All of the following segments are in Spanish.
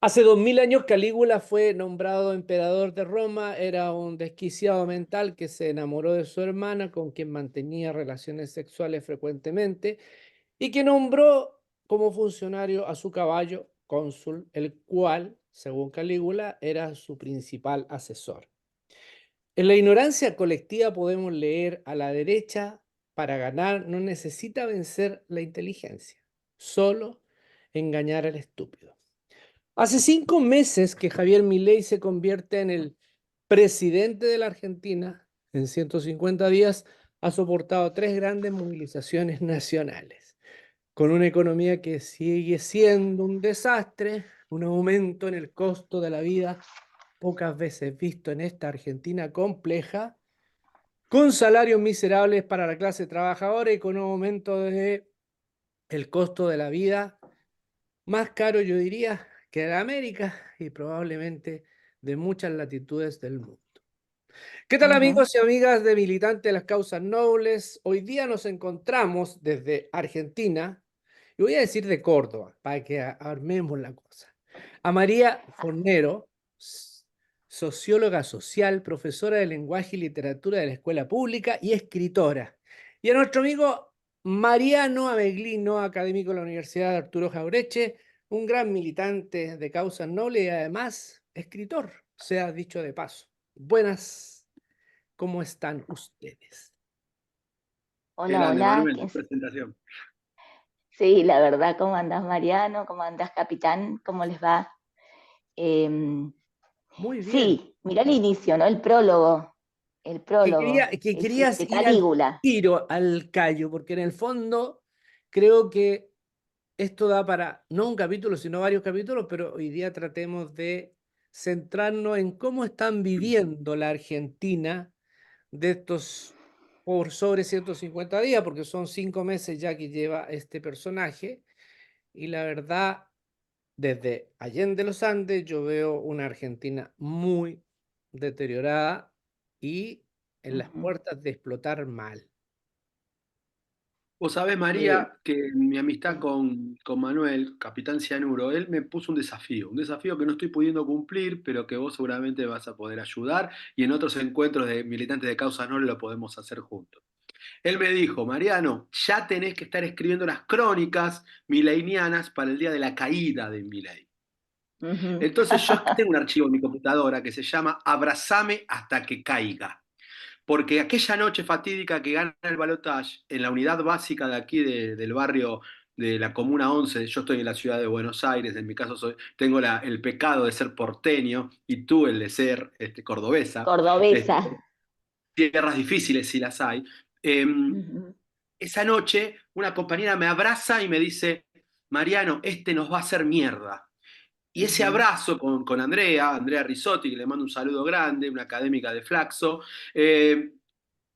Hace 2000 años Calígula fue nombrado emperador de Roma, era un desquiciado mental que se enamoró de su hermana, con quien mantenía relaciones sexuales frecuentemente, y que nombró como funcionario a su caballo, cónsul, el cual, según Calígula, era su principal asesor. En la ignorancia colectiva podemos leer: a la derecha, para ganar, no necesita vencer la inteligencia, solo engañar al estúpido. Hace 5 meses que Javier Milei se convierte en el presidente de la Argentina. En 150 días ha soportado tres grandes movilizaciones nacionales, con una economía que sigue siendo un desastre, un aumento en el costo de la vida pocas veces visto en esta Argentina compleja, con salarios miserables para la clase trabajadora y con un aumento de el costo de la vida más caro, yo diría, que de América y probablemente de muchas latitudes del mundo. ¿Qué tal, Ujú. amigos y amigas de Militantes de las Causas Nobles? Hoy día nos encontramos desde Argentina, y voy a decir de Córdoba, para que armemos la cosa, a María Fornero, socióloga social, profesora de lenguaje y literatura de la escuela pública y escritora. Y a nuestro amigo Mariano Ameglino, académico de la Universidad de Arturo Jaureche, un gran militante de causas nobles y además escritor, sea dicho de paso. Buenas, ¿cómo están ustedes? Qué Hola, grande, hola. Manuel, tu presentación. Sí, la verdad, ¿cómo andás, Mariano? ¿Cómo andás, capitán? ¿Cómo les va? Em, Muy bien. sí, mirá el inicio, ¿no? El prólogo, Que es querías este ir al Calígula. tiro, al callo, porque en el fondo creo que esto da para, no un capítulo, sino varios capítulos, pero hoy día tratemos de centrarnos en cómo están viviendo la Argentina de estos por sobre 150 días, porque son 5 meses ya que lleva este personaje, y la verdad, desde Allende los Andes, yo veo una Argentina muy deteriorada y en las Ujú. puertas de explotar mal. Vos sabés, Eh, María, que en mi amistad sí. con Manuel, capitán Cianuro, él me puso un desafío que no estoy pudiendo cumplir, pero que vos seguramente vas a poder ayudar y en otros encuentros de militantes de causas no lo podemos hacer juntos. Él me dijo: Mariano, ya tenés que estar escribiendo las crónicas mileinianas para el día de la caída de Milei. Ujú. Entonces yo tengo un archivo en mi computadora que se llama Abrazame hasta que caiga. Porque aquella noche fatídica que gana el balotaje en la unidad básica de aquí del barrio de la Comuna 11, yo estoy en la ciudad de Buenos Aires, en mi caso tengo el pecado de ser porteño y tú el de ser cordobesa, Cordobesa. tierras difíciles si las hay. Eh, Ujú, esa noche una compañera me abraza y me dice: Mariano, este nos va a hacer mierda. Y ese ujú, abrazo con Andrea Risotti, que le mando un saludo grande, una académica de Flaxo, eh,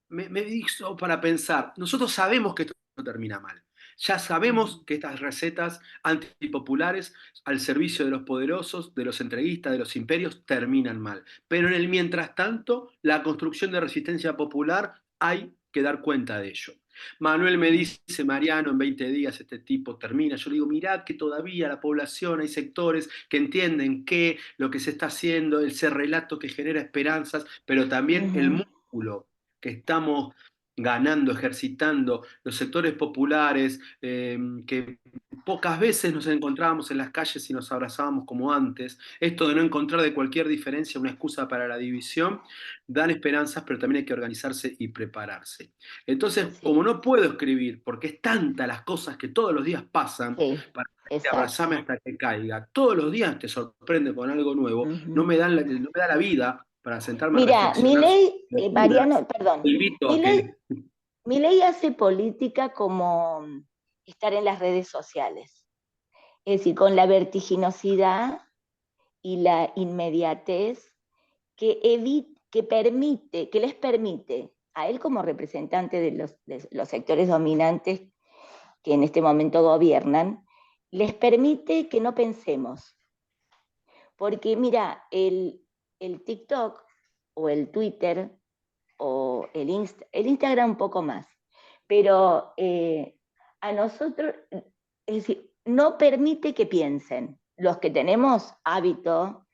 me hizo para pensar: nosotros sabemos que esto no termina mal. Ya sabemos ujú, que estas recetas antipopulares al servicio de los poderosos, de los entreguistas, de los imperios, terminan mal. Pero en el mientras tanto, la construcción de resistencia popular hay que dar cuenta de ello. Manuel me ujú, dice: Mariano, en 20 días este tipo termina. Yo le digo: mirad que todavía la población, hay sectores que entienden que lo que se está haciendo, ese relato que genera esperanzas, pero también el ujú, músculo que estamos ganando, ejercitando, los sectores populares, que pocas veces nos encontrábamos en las calles y nos abrazábamos como antes, esto de no encontrar de cualquier diferencia una excusa para la división, dan esperanzas, pero también hay que organizarse y prepararse. Entonces, como sí, no puedo escribir, porque es tanta las cosas que todos los días pasan, sí, para exacto. abrazarme hasta que caiga, todos los días te sorprende con algo nuevo, no Ujú. me, no me da la vida para sentarme a Mira, reflexionar sobre lecturas. Mariano, perdón, Te invito a mi que... ley hace política como estar en las redes sociales. Es decir, con la vertiginosidad y la inmediatez que les permite a él como representante de los sectores dominantes que en este momento gobiernan, les permite que no pensemos. Porque mira, el TikTok o el Twitter o el Instagram un poco más, pero a nosotros, es decir, no permite que piensen. los que tenemos hábito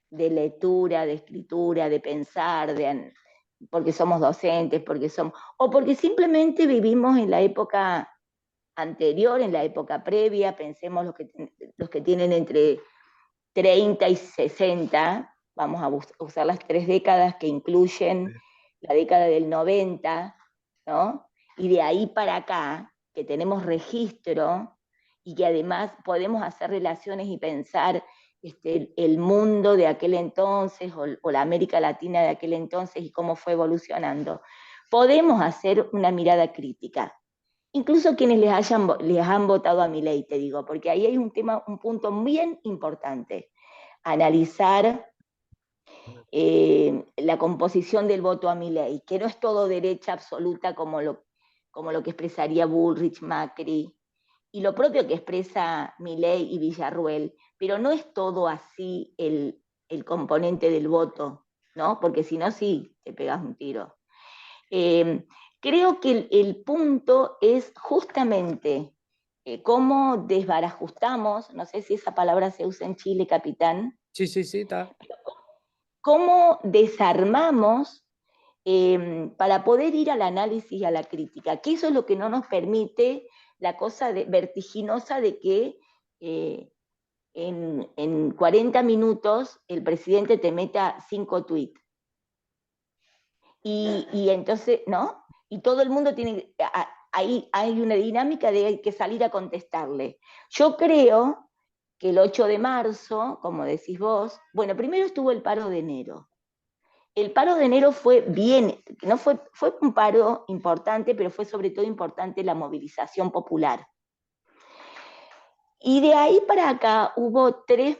de lectura, de escritura, de pensar, porque somos docentes, o porque simplemente vivimos en la época anterior, en la época previa, pensemos los que tienen entre 30 y 60, vamos a usar las 3 décadas que incluyen la década del 90, ¿no? Y de ahí para acá, que tenemos registro y que además podemos hacer relaciones y pensar el mundo de aquel entonces o la América Latina de aquel entonces y cómo fue evolucionando, podemos hacer una mirada crítica. Incluso quienes les han votado a Milei, te digo, porque ahí hay un punto bien importante. Analizar la composición del voto a Milei, que no es todo derecha absoluta como lo que expresaría Bullrich, Macri, y lo propio que expresa Milei y Villarruel, pero no es todo así el componente del voto, ¿no? Porque si no, sí, te pegas un tiro. Creo que el punto es justamente cómo desbarajustamos, no sé si esa palabra se usa en Chile, capitán, Sí, sí, sí, está. cómo desarmamos para poder ir al análisis y a la crítica, que eso es lo que no nos permite la cosa vertiginosa de que en 40 minutos el presidente te meta 5 tweets. Y entonces, ¿no? Y todo el mundo tiene, ahí hay una dinámica de hay que salir a contestarle. Yo creo que el 8 de marzo, como decís vos, bueno, primero estuvo el paro de enero. El paro de enero fue no fue un paro importante, pero fue sobre todo importante la movilización popular. Y de ahí para acá hubo tres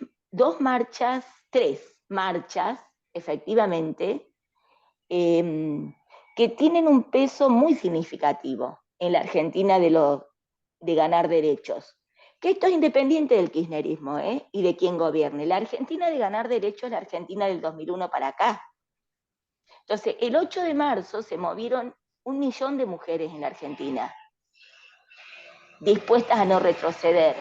marchas, efectivamente, que tienen un peso muy significativo en la Argentina de ganar derechos. Que esto es independiente del kirchnerismo y de quién gobierne. La Argentina de ganar derechos es la Argentina del 2001 para acá. Entonces, el 8 de marzo se movieron 1 millón de mujeres en la Argentina, dispuestas a no retroceder.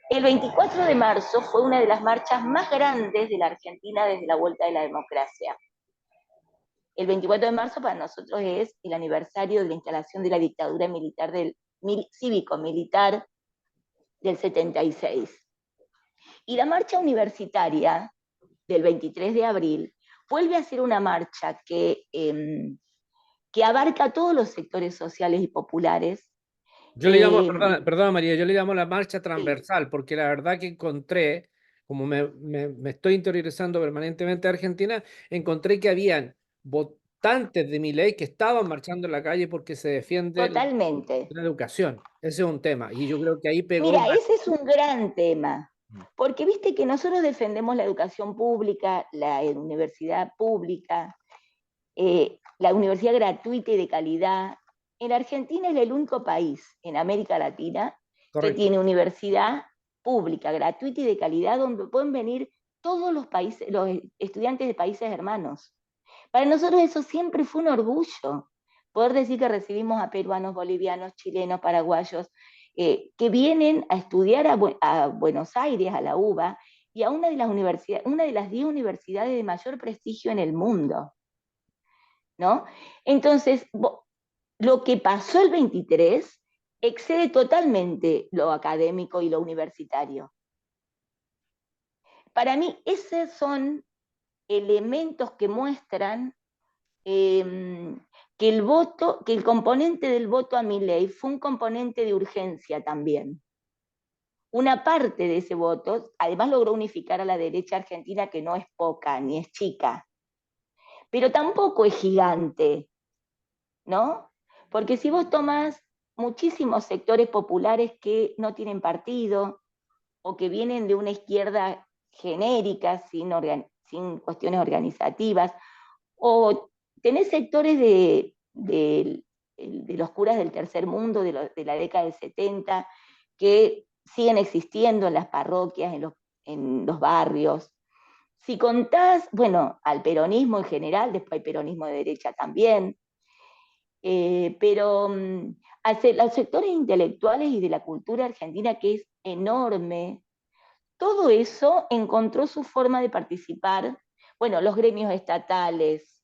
El 24 de marzo fue una de las marchas más grandes de la Argentina desde la vuelta de la democracia. El 24 de marzo para nosotros es el aniversario de la instalación de la dictadura militar cívico-militar del 76. Y la marcha universitaria del 23 de abril vuelve a ser una marcha que abarca todos los sectores sociales y populares. Yo le llamo, perdona María, yo le llamo la marcha Sí. transversal, porque la verdad que encontré, como me estoy interiorizando permanentemente a Argentina, encontré que habían votantes de Milei que estaban marchando en la calle porque se defiende Totalmente. la educación. Ese es un tema, y yo creo que ahí pegó el... Mira, ese es un gran tema, porque viste que nosotros defendemos la educación pública, la universidad pública, la universidad gratuita y de calidad. En Argentina es el único país en América Latina que Correcto. tiene universidad pública, gratuita y de calidad, donde pueden venir todos los estudiantes de países hermanos. Para nosotros eso siempre fue un orgullo, poder decir que recibimos a peruanos, bolivianos, chilenos, paraguayos, que vienen a estudiar a Buenos Aires, a la UBA, y a una de las 10 universidades de mayor prestigio en el mundo, ¿no? Entonces, lo que pasó el 23 excede totalmente lo académico y lo universitario. Para mí, esos son elementos que muestran que el componente del voto a Milei fue un componente de urgencia también. Una parte de ese voto, además logró unificar a la derecha argentina, que no es poca ni es chica, pero tampoco es gigante, ¿no? Porque si vos tomás muchísimos sectores populares que no tienen partido o que vienen de una izquierda genérica, sin cuestiones organizativas, o tenés sectores de los curas del tercer mundo de la década del 70 que siguen existiendo en las parroquias, en los barrios. Si contás, bueno, al peronismo en general, después hay peronismo de derecha también, pero a los sectores intelectuales y de la cultura argentina, que es enorme, todo eso encontró su forma de participar, bueno, los gremios estatales,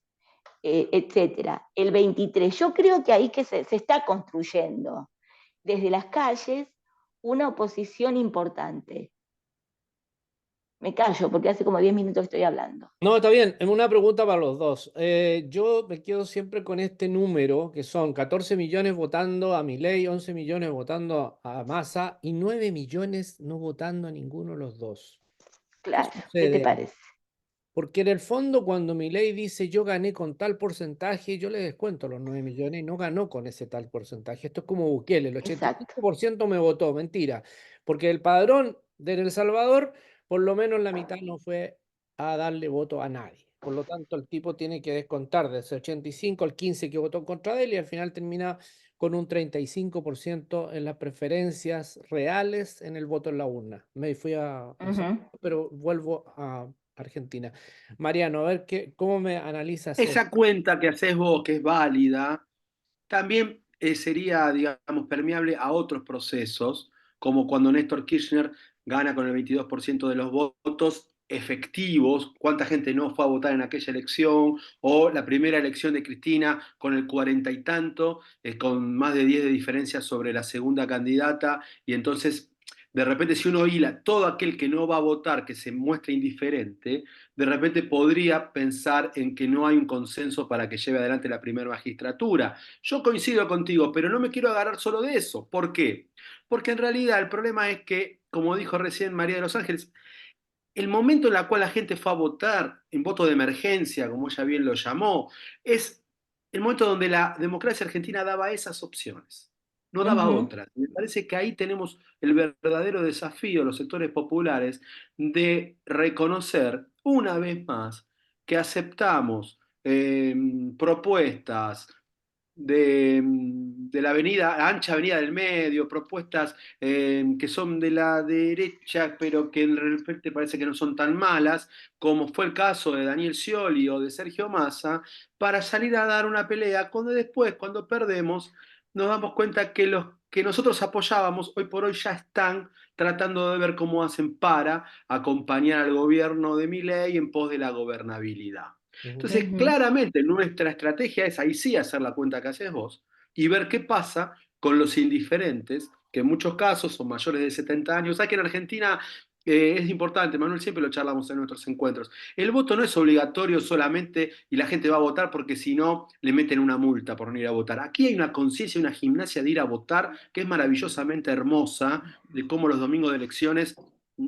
etcétera. El 23, yo creo que ahí que se está construyendo desde las calles una oposición importante. Me callo porque hace como 10 minutos que estoy hablando. No, está bien. Una pregunta para los dos. Yo me quedo siempre con este número, que son 14 millones votando a Milei, 11 millones votando a Massa y 9 millones no votando a ninguno de los dos. ¿Qué Claro, ¿qué te sucede ahí? parece? Porque en el fondo, cuando Milei dice yo gané con tal porcentaje, yo le descuento los 9 millones y no ganó con ese tal porcentaje. Esto es como Bukele, el Exacto. 85% me votó, mentira. Porque el padrón de El Salvador, por lo menos la mitad no fue a darle voto a nadie. Por lo tanto, el tipo tiene que descontar de ese 85 al 15 que votó en contra de él y al final termina con un 35% en las preferencias reales en el voto en la urna. Me fui a El Salvador, pero vuelvo a Argentina. Mariano, a ver cómo me analizas eso. Esa cuenta que haces vos, que es válida, también sería, digamos, permeable a otros procesos, como cuando Néstor Kirchner gana con el 22% de los votos efectivos, cuánta gente no fue a votar en aquella elección, o la primera elección de Cristina con el 40 y tanto, con más de 10 de diferencia sobre la segunda candidata, y entonces, de repente, si uno hila todo aquel que no va a votar, que se muestra indiferente, de repente podría pensar en que no hay un consenso para que lleve adelante la primera magistratura. Yo coincido contigo, pero no me quiero agarrar solo de eso. ¿Por qué? Porque en realidad el problema es que, como dijo recién María de los Ángeles, el momento en el cual la gente fue a votar en voto de emergencia, como ella bien lo llamó, es el momento donde la democracia argentina daba esas opciones, no daba otras. Me parece que ahí tenemos el verdadero desafío, los sectores populares, de reconocer una vez más que aceptamos propuestas de la avenida, ancha avenida del medio, propuestas que son de la derecha, pero que de repente parece que no son tan malas, como fue el caso de Daniel Scioli o de Sergio Massa, para salir a dar una pelea, cuando después, cuando perdemos, nos damos cuenta que los que nosotros apoyábamos hoy por hoy ya están tratando de ver cómo hacen para acompañar al gobierno de Milei en pos de la gobernabilidad. Ujú. Entonces, claramente nuestra estrategia es ahí sí hacer la cuenta que haces vos y ver qué pasa con los indiferentes, que en muchos casos son mayores de 70 años. Sabes que en Argentina es importante, Manuel, siempre lo charlamos en nuestros encuentros. El voto no es obligatorio solamente y la gente va a votar porque si no le meten una multa por no ir a votar. Aquí hay una conciencia, una gimnasia de ir a votar que es maravillosamente hermosa, de cómo los domingos de elecciones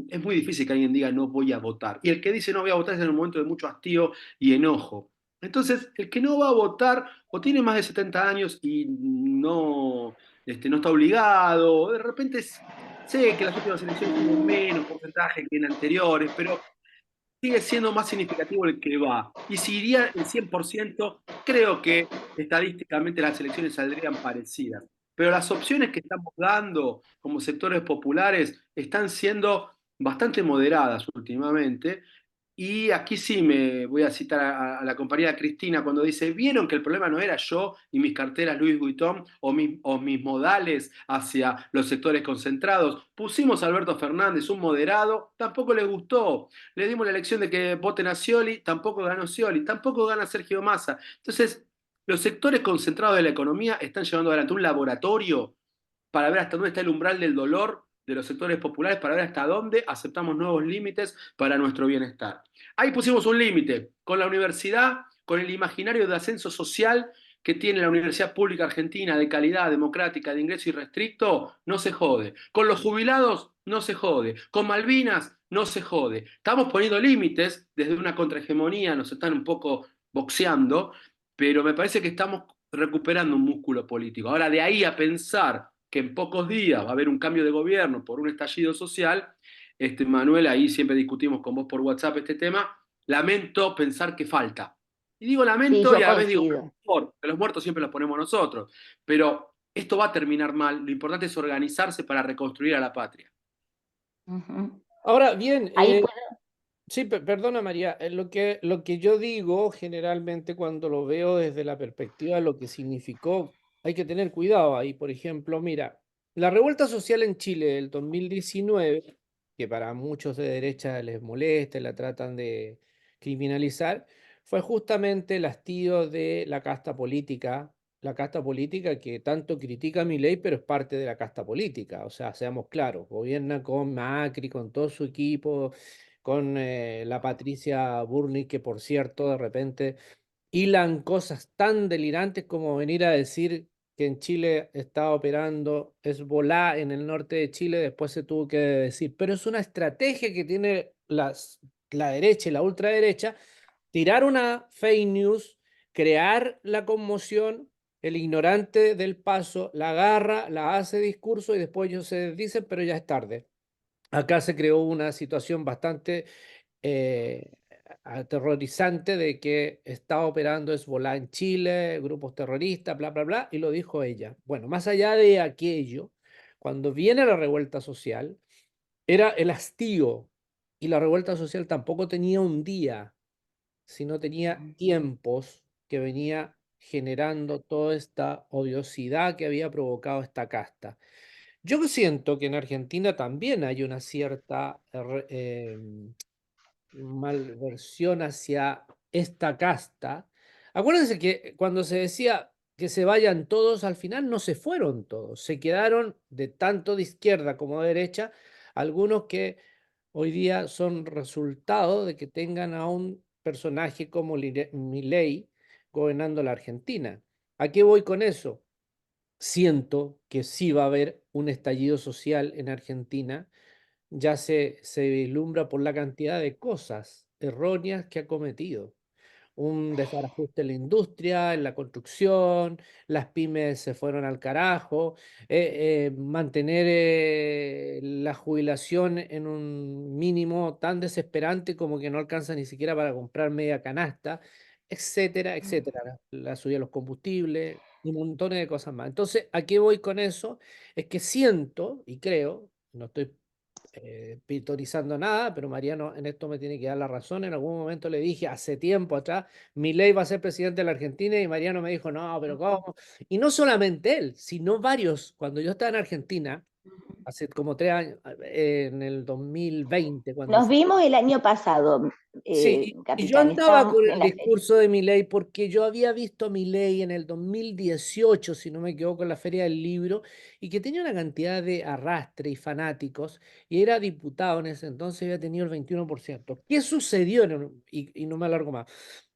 es muy difícil que alguien diga no voy a votar. Y el que dice no voy a votar es en un momento de mucho hastío y enojo. Entonces, el que no va a votar o tiene más de 70 años y no, no está obligado, o de repente sé que las últimas elecciones tienen menos porcentaje que en anteriores, pero sigue siendo más significativo el que va. Y si iría el 100%, creo que estadísticamente las elecciones saldrían parecidas. Pero las opciones que estamos dando como sectores populares están siendo bastante moderadas últimamente. Y aquí sí me voy a citar a la compañera Cristina cuando dice, ¿vieron que el problema no era yo y mis carteras Louis Vuitton o mis modales hacia los sectores concentrados? Pusimos a Alberto Fernández, un moderado, tampoco le gustó. Le dimos la elección de que voten a Scioli, tampoco ganó Scioli, tampoco gana Sergio Massa. Entonces, los sectores concentrados de la economía están llevando adelante un laboratorio para ver hasta dónde está el umbral del dolor de los sectores populares, para ver hasta dónde aceptamos nuevos límites para nuestro bienestar. Ahí pusimos un límite con la universidad, con el imaginario de ascenso social que tiene la Universidad Pública Argentina de calidad democrática, de ingreso irrestricto, no se jode. Con los jubilados, no se jode. Con Malvinas, no se jode. Estamos poniendo límites desde una contrahegemonía, nos están un poco boxeando, pero me parece que estamos recuperando un músculo político. Ahora, de ahí a pensar que en pocos días va a haber un cambio de gobierno por un estallido social, Manuel, ahí siempre discutimos con vos por WhatsApp este tema, lamento pensar que falta. Y digo Sí, lamento y yo a la vez digo, coincido. que los muertos siempre los ponemos nosotros, pero esto va a terminar mal, lo importante es organizarse para reconstruir a la patria. Ahora bien, Ahí puedo. sí, perdona María, lo que yo digo generalmente cuando lo veo desde la perspectiva de lo que significó, hay que tener cuidado ahí. Por ejemplo, mira, la revuelta social en Chile del 2019 que para muchos de derecha les molesta, y la tratan de criminalizar, fue justamente el hastío de la casta política que tanto critica a Milei, pero es parte de la casta política. O sea, seamos claros, gobierna con Macri, con todo su equipo, con la Patricia Burnick, que por cierto, de repente hilan cosas tan delirantes como venir a decir que en Chile está operando Hezbollah en el norte de Chile, después se tuvo que decir, pero es una estrategia que tiene la derecha y la ultraderecha, tirar una fake news, crear la conmoción, el ignorante del paso la agarra, la hace discurso y después ellos se dicen, pero ya es tarde. Acá se creó una situación bastante eh, aterrorizante de que estaba operando Hezbollah en Chile, grupos terroristas, bla, bla, bla, y lo dijo ella. Bueno, más allá de aquello, cuando viene la revuelta social, era el hastío, y la revuelta social tampoco tenía un día, sino tenía tiempos que venía generando toda esta odiosidad que había provocado esta casta. Yo siento que en Argentina también hay una cierta malversión hacia esta casta. Acuérdense que cuando se decía que se vayan todos, al final no se fueron todos, se quedaron de tanto de izquierda como de derecha, algunos que hoy día son resultado de que tengan a un personaje como Milei gobernando la Argentina. ¿A qué voy con eso? Siento que sí va a haber un estallido social en Argentina, ya se vislumbra por la cantidad de cosas erróneas que ha cometido. Un desbarajuste en la industria, en la construcción, las pymes se fueron al carajo, mantener la jubilación en un mínimo tan desesperante como que no alcanza ni siquiera para comprar media canasta, etcétera, etcétera. La subida de los combustibles y montones de cosas más. Entonces, ¿a qué voy con eso? Es que siento y creo, no estoy pitorizando nada, pero Mariano en esto me tiene que dar la razón. En algún momento le dije hace tiempo atrás, Milei va a ser presidente de la Argentina y Mariano me dijo, no, pero ¿cómo? Y no solamente él, sino varios. Cuando yo estaba en Argentina, hace como 3 años, en el 2020, cuando Nos vimos el año pasado, sí, y yo capitán, andaba estábamos con en el la feria. discurso de Milei porque yo había visto a Milei en el 2018, si no me equivoco, en la Feria del Libro, y que tenía una cantidad de arrastre y fanáticos, y era diputado en ese entonces, había tenido el 21%. ¿Qué sucedió? Y no me alargo más.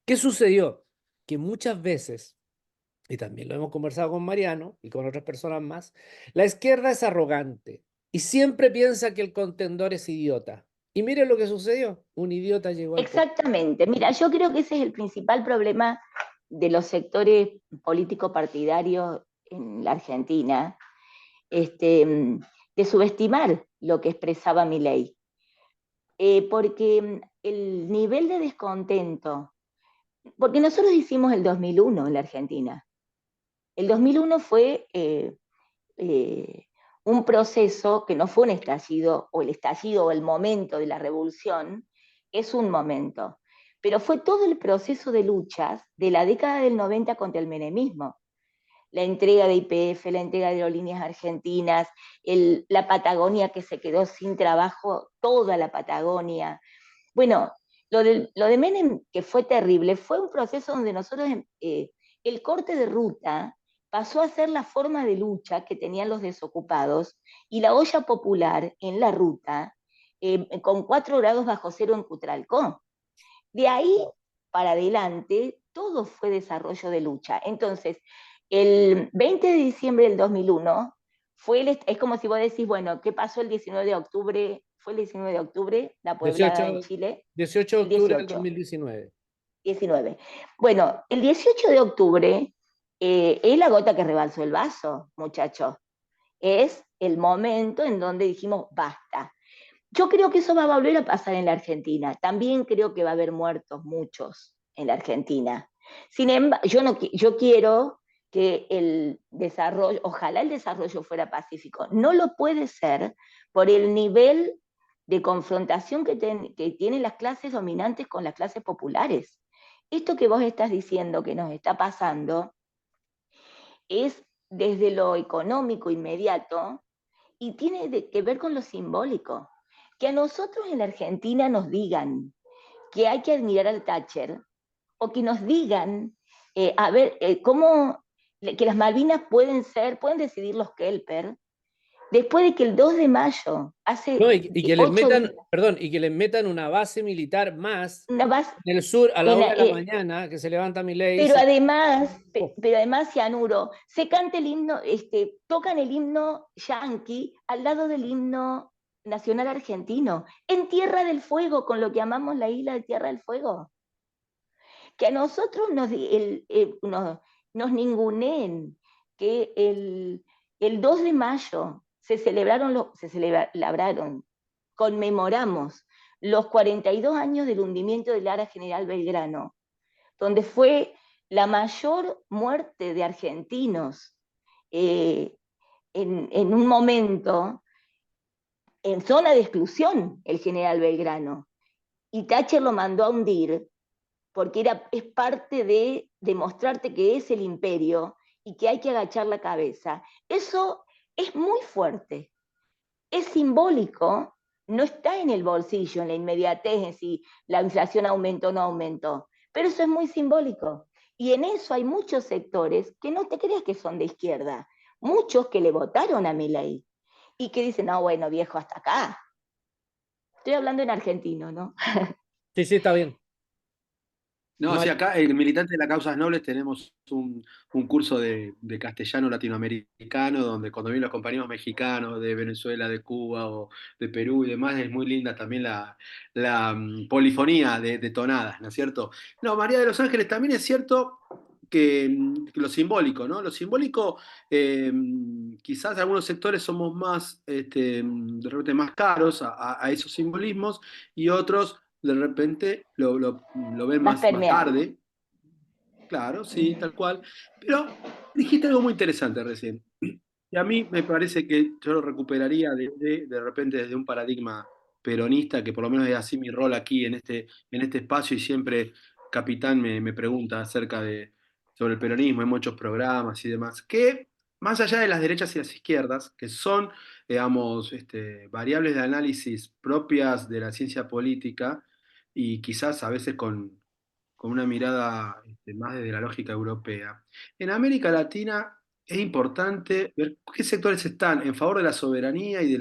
¿Qué sucedió? Que muchas veces, y también lo hemos conversado con Mariano y con otras personas más, la izquierda es arrogante y siempre piensa que el contendor es idiota. Y mire lo que sucedió, un idiota llegó al poder. Exactamente. Mira, yo creo que ese es el principal problema de los sectores políticos partidarios en la Argentina, de subestimar lo que expresaba Milei. Porque el nivel de descontento, porque nosotros hicimos el 2001 en la Argentina. El 2001 fue eh, un proceso que no fue un estallido, o el estallido o el momento de la revolución, es un momento, pero fue todo el proceso de luchas de la década del 90 contra el menemismo. La entrega de YPF, la entrega de aerolíneas argentinas, la Patagonia que se quedó sin trabajo, toda la Patagonia. Bueno, lo de Menem, que fue terrible, fue un proceso donde nosotros, el corte de ruta pasó a ser la forma de lucha que tenían los desocupados y la olla popular en la ruta, con 4 grados bajo cero en Cutralcó. De ahí para adelante, todo fue desarrollo de lucha. Entonces, el 20 de diciembre del 2001 es como si vos decís, bueno, ¿qué pasó el 19 de octubre? Fue el 19 de octubre, la pueblada en 18, Chile, 18 de el octubre del 18, 2019. 19. Bueno, el 18 de octubre es la gota que rebalsó el vaso, muchachos. Es el momento en donde dijimos, basta. Yo creo que eso va a volver a pasar en la Argentina. También creo que va a haber muertos, muchos, en la Argentina. Sin embargo, yo quiero que el desarrollo, ojalá el desarrollo fuera pacífico. No lo puede ser por el nivel de confrontación que tienen las clases dominantes con las clases populares. Esto que vos estás diciendo que nos está pasando es desde lo económico inmediato y tiene que ver con lo simbólico. que a nosotros en la Argentina nos digan que hay que admirar al Thatcher, o que nos digan, a ver, cómo, que las Malvinas pueden decidir los Kelper, después de que el 2 de mayo, hace No, y que les 8 metan, días, perdón, y que les metan una base militar más una base, en el sur a la en, 1 de la mañana, que se levanta Milei y pero se... además, Oh, pero además, Cianuro, se canta el himno, tocan el himno yanqui al lado del himno nacional argentino, en Tierra del Fuego, con lo que llamamos la isla de Tierra del Fuego. Que a nosotros nos ninguneen que el 2 de mayo se celebraron, conmemoramos los 42 años del hundimiento del Ara General Belgrano, donde fue la mayor muerte de argentinos en un momento en zona de exclusión, el general Belgrano. Y Thatcher lo mandó a hundir porque es parte de demostrarte que es el imperio y que hay que agachar la cabeza. Eso es muy fuerte, es simbólico, no está en el bolsillo, en la inmediatez, en si la inflación aumentó o no aumentó, pero eso es muy simbólico. Y en eso hay muchos sectores que no te creas que son de izquierda, muchos que le votaron a Milei y que dicen, no, bueno, viejo, hasta acá. Estoy hablando en argentino, ¿no? sí, sí, está bien. No, sí, acá en Militantes de las Causas Nobles tenemos un curso de castellano latinoamericano, donde cuando vienen los compañeros mexicanos de Venezuela, de Cuba o de Perú y demás, es muy linda también la polifonía de tonadas, ¿no es cierto? No, María de los Ángeles, también es cierto que lo simbólico, ¿no? Lo simbólico, eh, quizás algunos sectores somos más, de repente más caros a esos simbolismos y otros de repente lo ven Más más permeable. tarde, claro, sí, tal cual. Pero dijiste algo muy interesante recién. Y a mí me parece que yo lo recuperaría de repente desde un paradigma peronista, que por lo menos es así mi rol aquí en este espacio, y siempre Capitán me pregunta sobre el peronismo en muchos programas y demás, que más allá de las derechas y las izquierdas, que son, digamos, variables de análisis propias de la ciencia política, y quizás a veces con una mirada más desde la lógica europea. En América Latina es importante ver qué sectores están en favor de la soberanía y de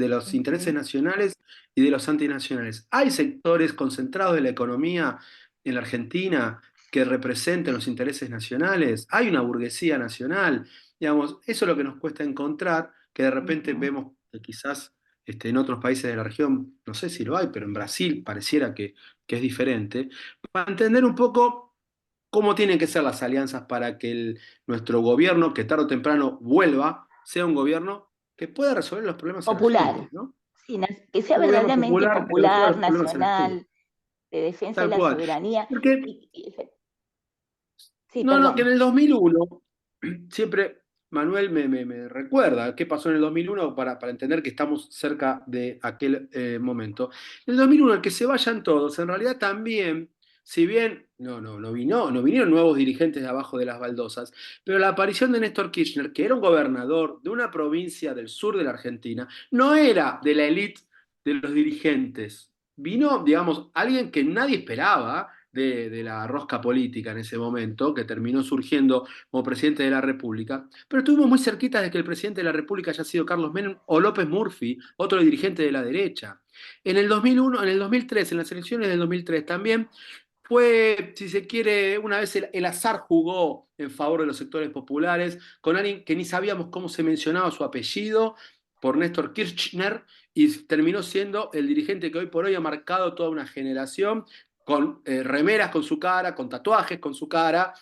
los intereses Uh-huh. nacionales y de los antinacionales. Hay sectores concentrados de la economía en la Argentina que representen los intereses nacionales. Hay una burguesía nacional. Digamos, eso es lo que nos cuesta encontrar, que de repente Uh-huh. vemos que quizás en otros países de la región, no sé si lo hay, pero en Brasil pareciera que es diferente, para entender un poco cómo tienen que ser las alianzas para que nuestro gobierno, que tarde o temprano vuelva, sea un gobierno que pueda resolver los problemas a la Popular, gente, ¿no? sí, que sea Un gobierno verdaderamente popular que resuelva popular, los problemas a la gente. nacional, de defensa de Tal la cual. soberanía. Porque Sí, no, no, que en perdón. el 2001, siempre Manuel me recuerda qué pasó en el 2001 para entender que estamos cerca de aquel momento. En el 2001, el que se vayan todos, en realidad también, si bien no vinieron nuevos dirigentes de abajo de las baldosas, pero la aparición de Néstor Kirchner, que era un gobernador de una provincia del sur de la Argentina, no era de la élite de los dirigentes. Vino, digamos, alguien que nadie esperaba de la rosca política en ese momento, que terminó surgiendo como presidente de la República, pero estuvimos muy cerquita de que el presidente de la República haya sido Carlos Menem o López Murphy, otro dirigente de la derecha. En el 2001, en el 2003, en las elecciones del 2003 también, fue, si se quiere, una vez el azar jugó en favor de los sectores populares, con alguien que ni sabíamos cómo se mencionaba su apellido, por Néstor Kirchner, y terminó siendo el dirigente que hoy por hoy ha marcado toda una generación, con remeras con su cara, con tatuajes con su cara,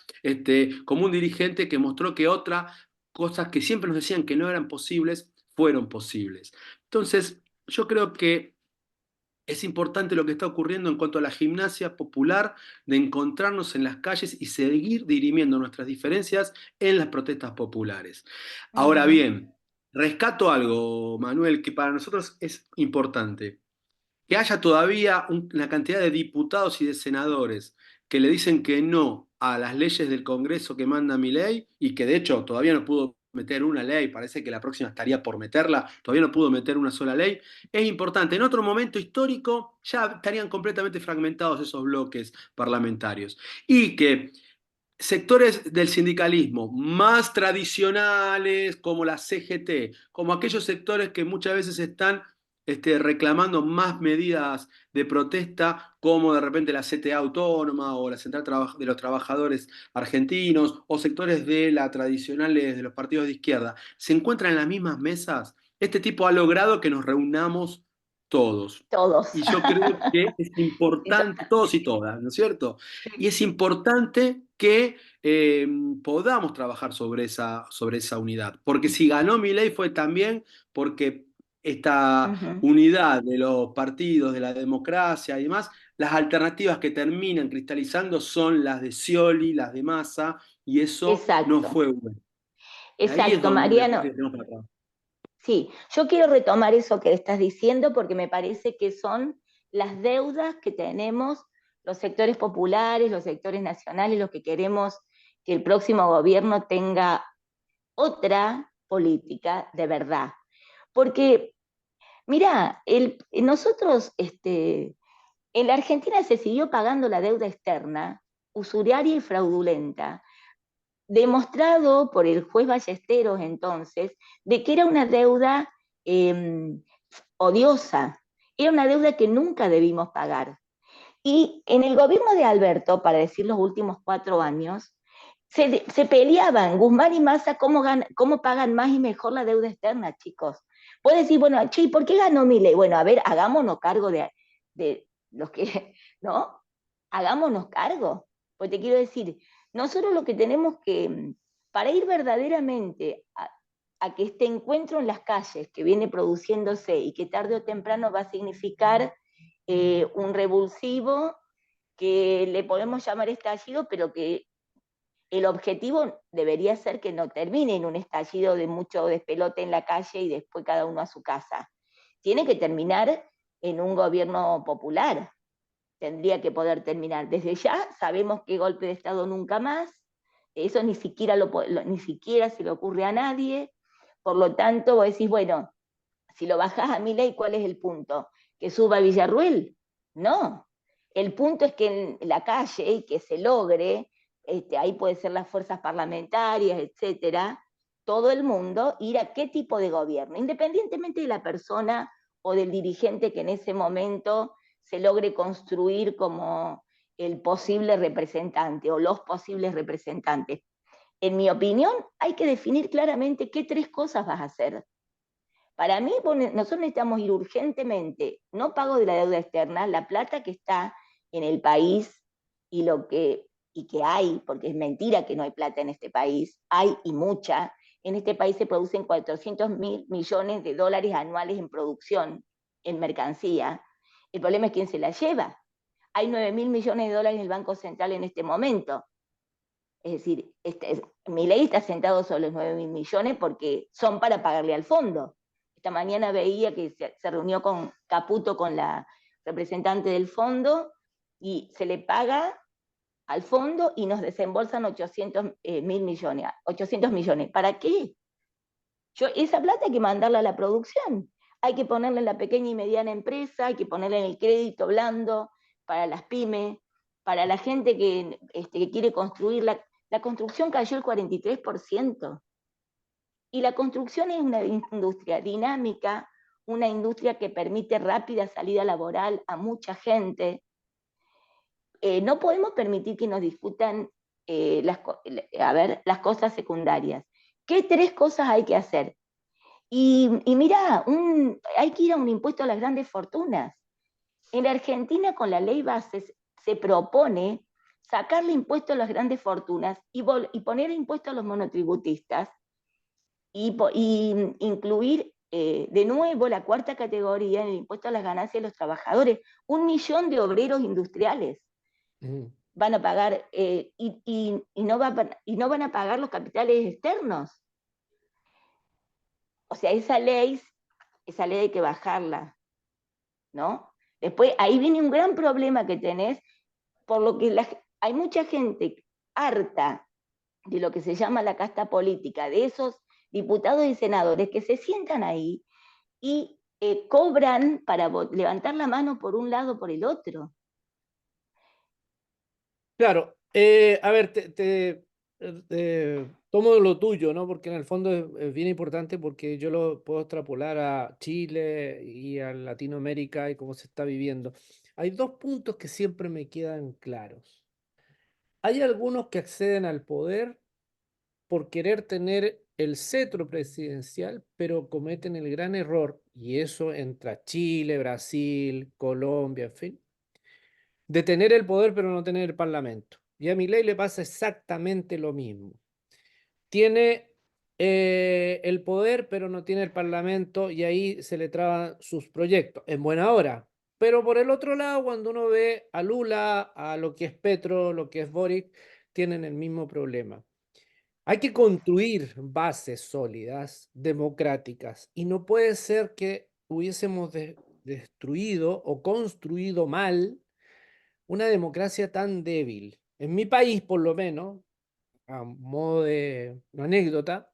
como un dirigente que mostró que otras cosas que siempre nos decían que no eran posibles, fueron posibles. Entonces, yo creo que es importante lo que está ocurriendo en cuanto a la gimnasia popular, de encontrarnos en las calles y seguir dirimiendo nuestras diferencias en las protestas populares. Ahora Uh-huh. bien, rescato algo, Manuel, que para nosotros es importante. Que haya todavía una cantidad de diputados y de senadores que le dicen que no a las leyes del Congreso que manda Milei, y que de hecho todavía no pudo meter una ley, parece que la próxima estaría por meterla, todavía no pudo meter una sola ley, es importante. En otro momento histórico ya estarían completamente fragmentados esos bloques parlamentarios. Y que sectores del sindicalismo más tradicionales, como la CGT, como aquellos sectores que muchas veces están reclamando más medidas de protesta, como de repente la CTA Autónoma o la Central de los Trabajadores Argentinos, o sectores de la tradicionales de los partidos de izquierda, se encuentran en las mismas mesas. Este tipo ha logrado que nos reunamos todos. Todos. Y yo creo que es Sí, importante, todos y todas, ¿no es cierto? Y es importante que podamos trabajar sobre esa unidad. Porque si ganó Milei fue también porque esta ujú, unidad de los partidos, de la democracia y demás, las alternativas que terminan cristalizando son las de Scioli, las de Massa, y eso no exacto, fue bueno. Ahí es exacto, donde me Mariano. parece que tenemos para trabajar. Sí, yo quiero retomar eso que estás diciendo porque me parece que son las deudas que tenemos los sectores populares, los sectores nacionales, los que queremos que el próximo gobierno tenga otra política de verdad. Porque, mira, nosotros en la Argentina se siguió pagando la deuda externa, usuriaria y fraudulenta, demostrado por el juez Ballesteros entonces, de que era una deuda eh, odiosa, era una deuda que nunca debimos pagar. Y en el gobierno de Alberto, para decir los últimos 4 años, se peleaban Guzmán y Massa cómo pagan más y mejor la deuda externa, chicos. Puedes decir, bueno, che, ¿por qué ganó Milei? Bueno, a ver, hagámonos cargo de los que, ¿no? Hagámonos cargo. Pues te quiero decir, nosotros lo que tenemos que, para ir verdaderamente a que este encuentro en las calles que viene produciéndose y que tarde o temprano va a significar un revulsivo que le podemos llamar estallido, pero que el objetivo debería ser que no termine en un estallido de mucho despelote en la calle y después cada uno a su casa. Tiene que terminar en un gobierno popular. Tendría que poder terminar. Desde ya sabemos que golpe de Estado nunca más. Eso ni siquiera se le ocurre a nadie. Por lo tanto, vos decís, bueno, si lo bajás a Milei, ¿cuál es el punto? ¿Que suba a Villarruel? No. El punto es que en la calle y que se logre, ahí puede ser las fuerzas parlamentarias, etcétera, todo el mundo ir a qué tipo de gobierno, independientemente de la persona o del dirigente que en ese momento se logre construir como el posible representante o los posibles representantes. En mi opinión, hay que definir claramente qué 3 cosas vas a hacer. Para mí, nosotros necesitamos ir urgentemente, no pago de la deuda externa, la plata que está en el país y que hay, porque es mentira que no hay plata en este país, hay y mucha. En este país se producen 400.000 millones de dólares anuales en producción, en mercancía. El problema es quién se la lleva. Hay 9.000 millones de dólares en el Banco Central en este momento. Es decir, Milei está sentado sobre los 9.000 millones porque son para pagarle al fondo. Esta mañana veía que se reunió con Caputo, con la representante del fondo, y se le paga al fondo y nos desembolsan 800.000 millones. 800 millones. ¿Para qué? Esa plata hay que mandarla a la producción. Hay que ponerla en la pequeña y mediana empresa, hay que ponerla en el crédito blando para las pymes, para la gente que quiere construir. La construcción cayó el 43%. Y la construcción es una industria dinámica, una industria que permite rápida salida laboral a mucha gente. No podemos permitir que nos discutan las cosas secundarias. ¿Qué 3 cosas hay que hacer? Y mira, hay que ir a un impuesto a las grandes fortunas. En la Argentina, con la ley base, se propone sacarle impuesto a las grandes fortunas y poner impuesto a los monotributistas y incluir de nuevo la 4ª categoría en el impuesto a las ganancias de los trabajadores. 1 millón de obreros industriales van a pagar y no van a pagar los capitales externos. O sea, esa ley hay que bajarla, ¿no? Después, ahí viene un gran problema que tenés, por lo que hay mucha gente harta de lo que se llama la casta política, de diputados y senadores que se sientan ahí y cobran para levantar la mano por un lado o por el otro. Claro, a ver, tomo lo tuyo, ¿no? Porque en el fondo es bien importante porque yo lo puedo extrapolar a Chile y a Latinoamérica y cómo se está viviendo. Hay dos puntos que siempre me quedan claros. Hay algunos que acceden al poder por querer tener el cetro presidencial, pero cometen el gran error, y eso entra Chile, Brasil, Colombia, en fin, de tener el poder pero no tener el parlamento. Y a Milei le pasa exactamente lo mismo. Tiene el poder pero no tiene el parlamento y ahí se le traban sus proyectos, en buena hora. Pero por el otro lado, cuando uno ve a Lula, a lo que es Petro, lo que es Boric, tienen el mismo problema. Hay que construir bases sólidas, democráticas, y no puede ser que hubiésemos destruido o construido mal una democracia tan débil. En mi país, por lo menos, a modo de anécdota,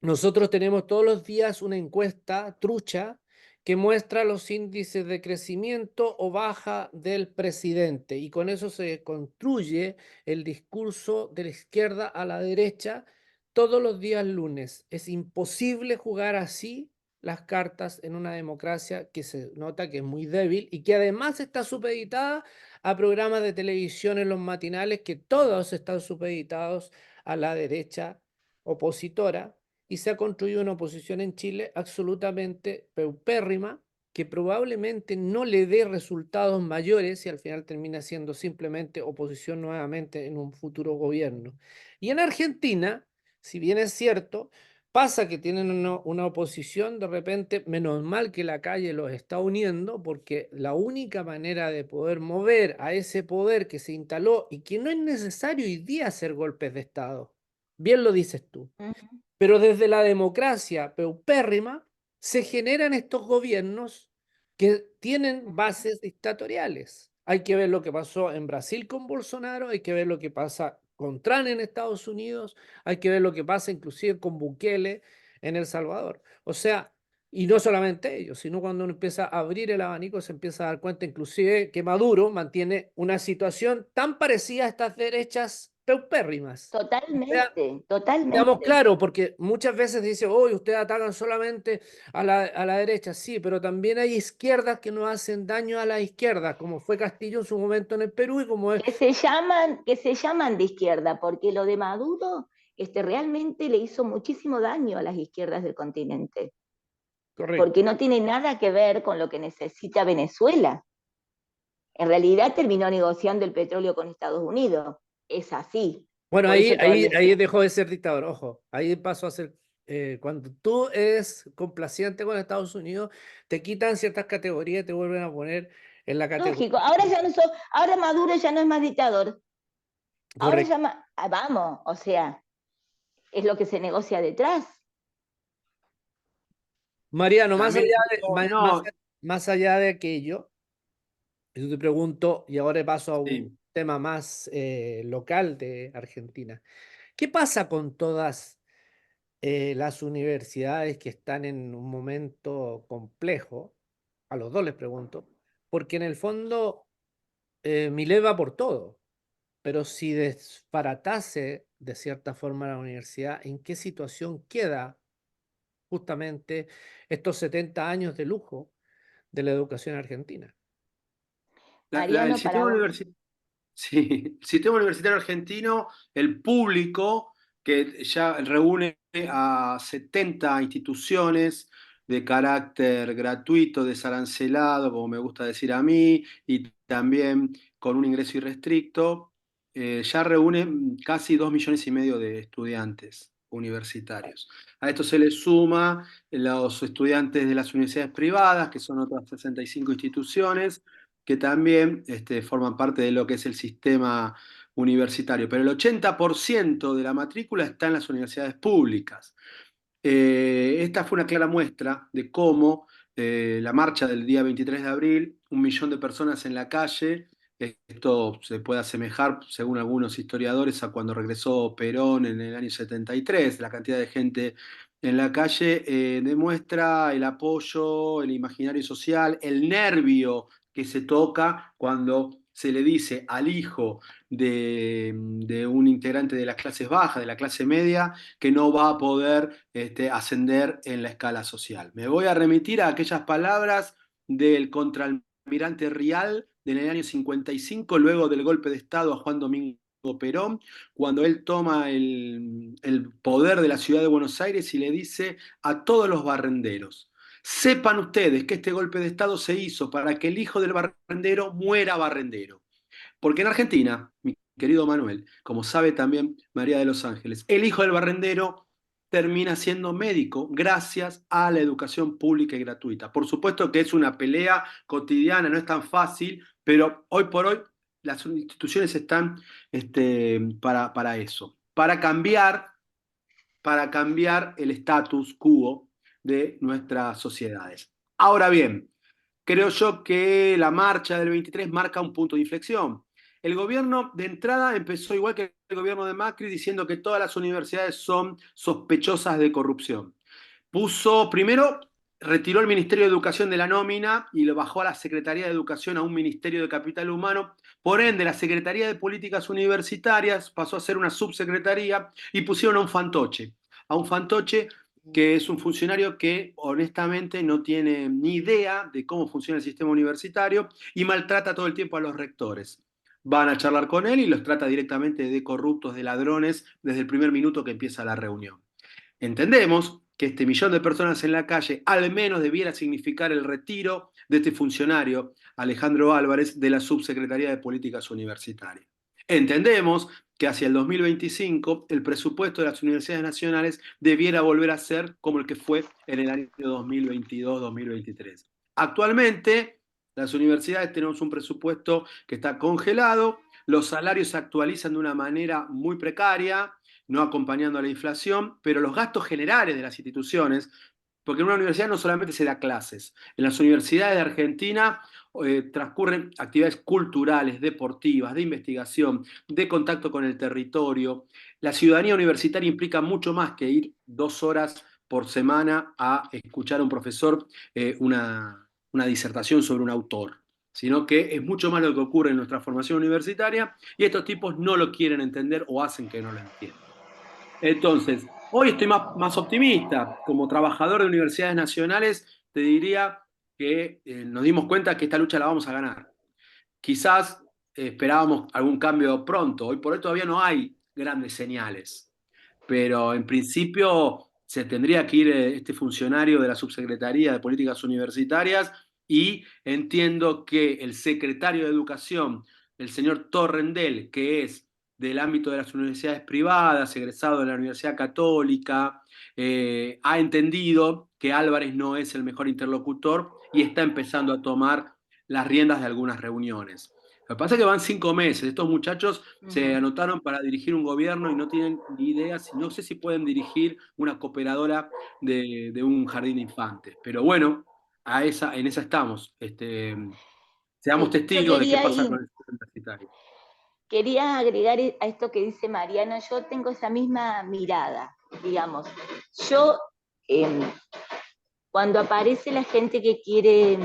nosotros tenemos todos los días una encuesta trucha que muestra los índices de crecimiento o baja del presidente y con eso se construye el discurso de la izquierda a la derecha todos los días lunes. Es imposible jugar así las cartas en una democracia que se nota que es muy débil y que además está supeditada a programas de televisión en los matinales que todos están supeditados a la derecha opositora y se ha construido una oposición en Chile absolutamente paupérrima que probablemente no le dé resultados mayores y al final termina siendo simplemente oposición nuevamente en un futuro gobierno. Y en Argentina, si bien es cierto, pasa que tienen una oposición de repente, menos mal que la calle los está uniendo, porque la única manera de poder mover a ese poder que se instaló y que no es necesario hoy día hacer golpes de Estado, bien lo dices tú, pero desde la democracia paupérrima se generan estos gobiernos que tienen bases dictatoriales. Hay que ver lo que pasó en Brasil con Bolsonaro, hay que ver lo que pasa con Trump en Estados Unidos, hay que ver lo que pasa inclusive con Bukele en El Salvador. O sea, y no solamente ellos, sino cuando uno empieza a abrir el abanico se empieza a dar cuenta inclusive que Maduro mantiene una situación tan parecida a estas derechas paupérrimas. O sea, Totalmente, seamos totalmente. claros, porque muchas veces dice, hoy ustedes atacan solamente a la derecha, sí, pero también hay izquierdas que no hacen daño a la izquierda, como fue Castillo en su momento en el Perú y como es Que se llaman de izquierda, porque lo de Maduro realmente le hizo muchísimo daño a las izquierdas del continente, correcto. porque no tiene nada que ver con lo que necesita Venezuela. En realidad terminó negociando el petróleo con Estados Unidos. Es así. Bueno, Por ahí, eso ahí, todavía ahí dejó de ser dictador, ojo, ahí pasó a ser, cuando tú eres complaciente con Estados Unidos, te quitan ciertas categorías y te vuelven a poner en la categoría. lógico. Ahora Maduro ya no es más dictador. Ahora Correcto. ya, vamos, o sea, es lo que se negocia detrás. Mariano, más allá También de, digo, no, más allá de aquello, yo te pregunto, y ahora paso a un sí. tema más local de Argentina. ¿Qué pasa con todas las universidades que están en un momento complejo? A los dos les pregunto, porque en el fondo Milei va por todo, pero si desbaratase de cierta forma la universidad, ¿en qué situación queda justamente estos 70 años de lujo de la educación argentina? El Mariano, para sistema vos. universitario. Sí, el sistema universitario argentino, el público que ya reúne a 70 instituciones de carácter gratuito, desarancelado, como me gusta decir a mí, y también con un ingreso irrestricto, ya reúne casi 2,5 millones de estudiantes universitarios. A esto se le suma los estudiantes de las universidades privadas, que son otras 65 instituciones que también forman parte de lo que es el sistema universitario, pero el 80% de la matrícula está en las universidades públicas. Esta fue una clara muestra de cómo la marcha del día 23 de abril, 1 millón de personas en la calle, esto se puede asemejar, según algunos historiadores, a cuando regresó Perón en el año 73, la cantidad de gente en la calle demuestra el apoyo, el imaginario social, el nervio que se toca cuando se le dice al hijo de un integrante de las clases bajas, de la clase media, que no va a poder ascender en la escala social. Me voy a remitir a aquellas palabras del contraalmirante Rial en el año 55, luego del golpe de Estado a Juan Domingo Perón, cuando él toma el poder de la ciudad de Buenos Aires y le dice a todos los barrenderos: sepan ustedes que este golpe de Estado se hizo para que el hijo del barrendero muera barrendero. Porque en Argentina, mi querido Manuel, como sabe también María de los Ángeles, el hijo del barrendero termina siendo médico gracias a la educación pública y gratuita. Por supuesto que es una pelea cotidiana, no es tan fácil, pero hoy por hoy las instituciones están para eso, para cambiar el status quo de nuestras sociedades. Ahora bien, creo yo que la marcha del 23 marca un punto de inflexión. El gobierno de entrada empezó igual que el gobierno de Macri, diciendo que todas las universidades son sospechosas de corrupción. Primero, retiró el Ministerio de Educación de la nómina y lo bajó a la Secretaría de Educación a un Ministerio de Capital Humano. Por ende, la Secretaría de Políticas Universitarias pasó a ser una subsecretaría y pusieron a un fantoche que es un funcionario que honestamente no tiene ni idea de cómo funciona el sistema universitario y maltrata todo el tiempo a los rectores. Van a charlar con él y los trata directamente de corruptos, de ladrones, desde el primer minuto que empieza la reunión. Entendemos que este millón de personas en la calle al menos debiera significar el retiro de este funcionario, Alejandro Álvarez, de la Subsecretaría de Políticas Universitarias. Entendemos que hacia el 2025 el presupuesto de las universidades nacionales debiera volver a ser como el que fue en el año 2022-2023. Actualmente, las universidades tenemos un presupuesto que está congelado, los salarios se actualizan de una manera muy precaria, no acompañando a la inflación, pero los gastos generales de las instituciones, porque en una universidad no solamente se da clases, en las universidades de Argentina transcurren actividades culturales, deportivas, de investigación, de contacto con el territorio. La ciudadanía universitaria implica mucho más que ir 2 horas por semana a escuchar a un profesor una disertación sobre un autor, sino que es mucho más lo que ocurre en nuestra formación universitaria y estos tipos no lo quieren entender o hacen que no lo entiendan. Entonces, hoy estoy más optimista. Como trabajador de universidades nacionales, te diría que nos dimos cuenta que esta lucha la vamos a ganar. Quizás esperábamos algún cambio pronto. Hoy por hoy todavía no hay grandes señales. Pero en principio se tendría que ir este funcionario de la Subsecretaría de Políticas Universitarias y entiendo que el secretario de Educación, el señor Torrendel, que es del ámbito de las universidades privadas, egresado de la Universidad Católica, ha entendido que Álvarez no es el mejor interlocutor y está empezando a tomar las riendas de algunas reuniones. Lo que pasa es que van 5 meses. Estos muchachos se anotaron para dirigir un gobierno y no tienen ni idea, no sé si pueden dirigir una cooperadora de un jardín de infantes. Pero bueno, en esa estamos. Seamos Yo testigos de qué quería pasa ir con el sistema universitario. Quería agregar a esto que dice Mariano, yo tengo esa misma mirada, digamos. Yo, eh, cuando aparece la gente que quiere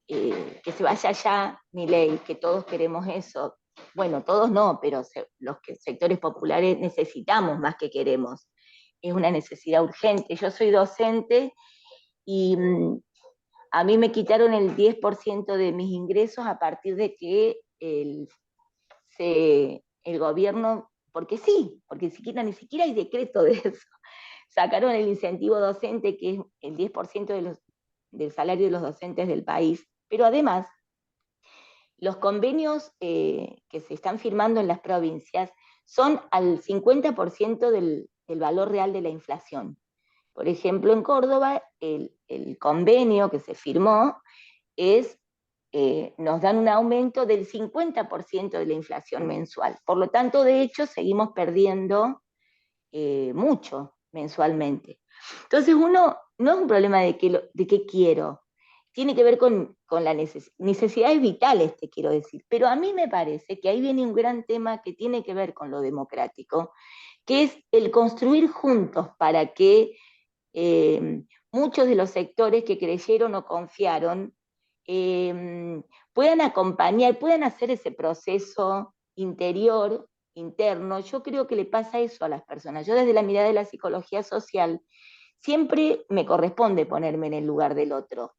que se vaya ya, Milei, que todos queremos eso, bueno, todos no, pero los sectores populares necesitamos más que queremos. Es una necesidad urgente. Yo soy docente y a mí me quitaron el 10% de mis ingresos a partir de que el gobierno, porque sí, porque ni siquiera hay decreto de eso, sacaron el incentivo docente, que es el 10% del salario de los docentes del país, pero además, los convenios que se están firmando en las provincias son al 50% del valor real de la inflación. Por ejemplo, en Córdoba, el convenio que se firmó nos dan un aumento del 50% de la inflación mensual. Por lo tanto, de hecho, seguimos perdiendo mucho mensualmente. Entonces, uno no es un problema de qué quiero, tiene que ver con las necesidades vitales, te quiero decir. Pero a mí me parece que ahí viene un gran tema que tiene que ver con lo democrático, que es el construir juntos para que muchos de los sectores que creyeron o confiaron puedan acompañar, puedan hacer ese proceso interior, interno. Yo creo que le pasa eso a las personas. Yo desde la mirada de la psicología social siempre me corresponde ponerme en el lugar del otro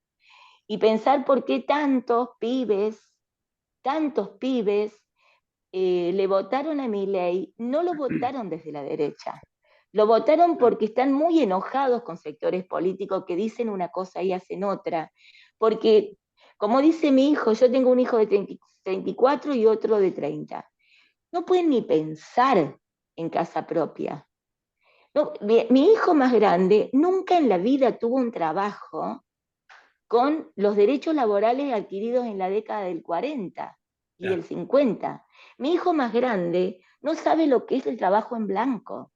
y pensar por qué tantos pibes le votaron a Milei, no lo votaron desde la derecha. Lo votaron porque están muy enojados con sectores políticos que dicen una cosa y hacen otra. Porque, como dice mi hijo, yo tengo un hijo de 34 y otro de 30. No pueden ni pensar en casa propia. No, mi hijo más grande nunca en la vida tuvo un trabajo con los derechos laborales adquiridos en la década del 40 y Claro. del 50. Mi hijo más grande no sabe lo que es el trabajo en blanco.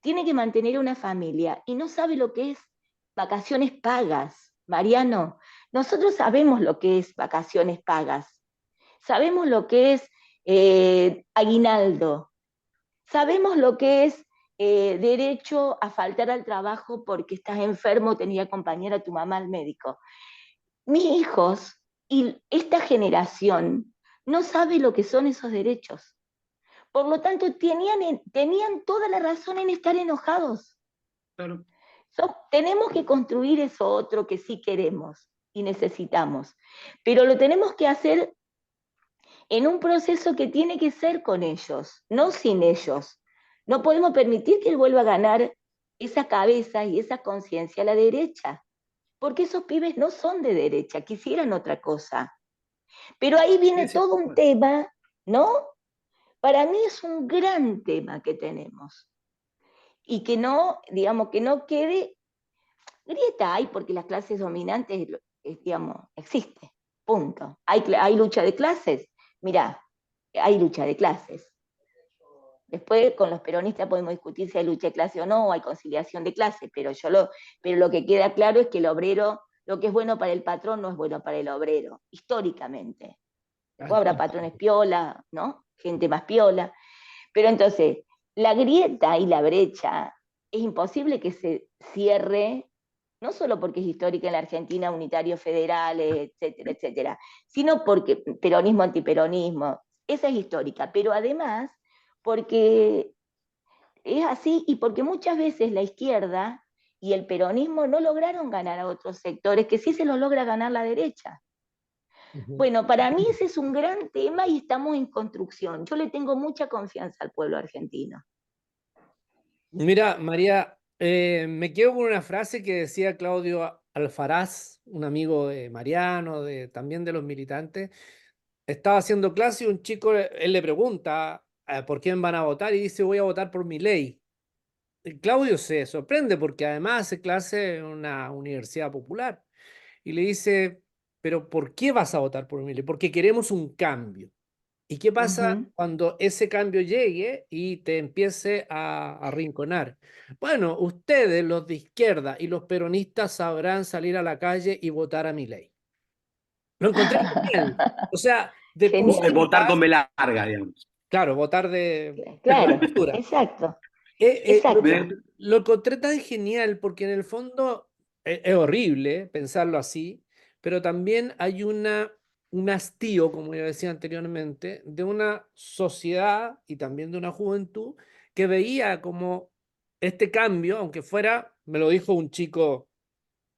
Tiene que mantener una familia y no sabe lo que es vacaciones pagas. Mariano, nosotros sabemos lo que es vacaciones pagas. Sabemos lo que es aguinaldo. Sabemos lo que es derecho a faltar al trabajo porque estás enfermo, tenía que acompañar a tu mamá al médico. Mis hijos y esta generación no sabe lo que son esos derechos. Por lo tanto, tenían toda la razón en estar enojados. Claro. Tenemos que construir eso otro que sí queremos y necesitamos, pero lo tenemos que hacer en un proceso que tiene que ser con ellos, no sin ellos. No podemos permitir que él vuelva a ganar esa cabeza y esa conciencia a la derecha, porque esos pibes no son de derecha, quisieran otra cosa. Pero ahí viene Sí, sí, todo un tema, ¿no? Para mí es un gran tema que tenemos y que no, digamos, que no quede grieta hay porque las clases dominantes, digamos, existe, punto. Hay lucha de clases, mirá, hay lucha de clases. Después con los peronistas podemos discutir si hay lucha de clase o no, o hay conciliación de clases, pero lo que queda claro es que el obrero, lo que es bueno para el patrón no es bueno para el obrero, históricamente. Después habrá patrones piola, ¿no? Gente más piola. Pero entonces, la grieta y la brecha es imposible que se cierre, no solo porque es histórica en la Argentina, unitarios federales, etcétera, etcétera, sino porque peronismo, antiperonismo, esa es histórica, pero además porque es así y porque muchas veces la izquierda y el peronismo no lograron ganar a otros sectores que sí se los logra ganar la derecha. Bueno, para mí ese es un gran tema y estamos en construcción. Yo le tengo mucha confianza al pueblo argentino. Mira, María, me quedo con una frase que decía Claudio Alfaraz, un amigo de Mariano, también de los militantes. Estaba haciendo clase y un chico, él le pregunta por quién van a votar y dice, voy a votar por Milei. Y Claudio se sorprende porque además hace clase en una universidad popular y le dice, pero ¿por qué vas a votar por Milei? Porque queremos un cambio. ¿Y qué Uh pasa -huh. cuando ese cambio llegue y te empiece a arrinconar? Bueno, ustedes, los de izquierda y los peronistas, sabrán salir a la calle y votar a Milei. Lo encontré genial. O sea, de punta O Genial. y votar con paz, B larga, digamos. claro, votar de Claro, cultura. exacto, Eh, eh, lo, exacto. Me- lo encontré tan genial porque en el fondo es horrible pensarlo así, pero también hay un hastío, como yo decía anteriormente, de una sociedad y también de una juventud que veía como este cambio, aunque fuera, me lo dijo un chico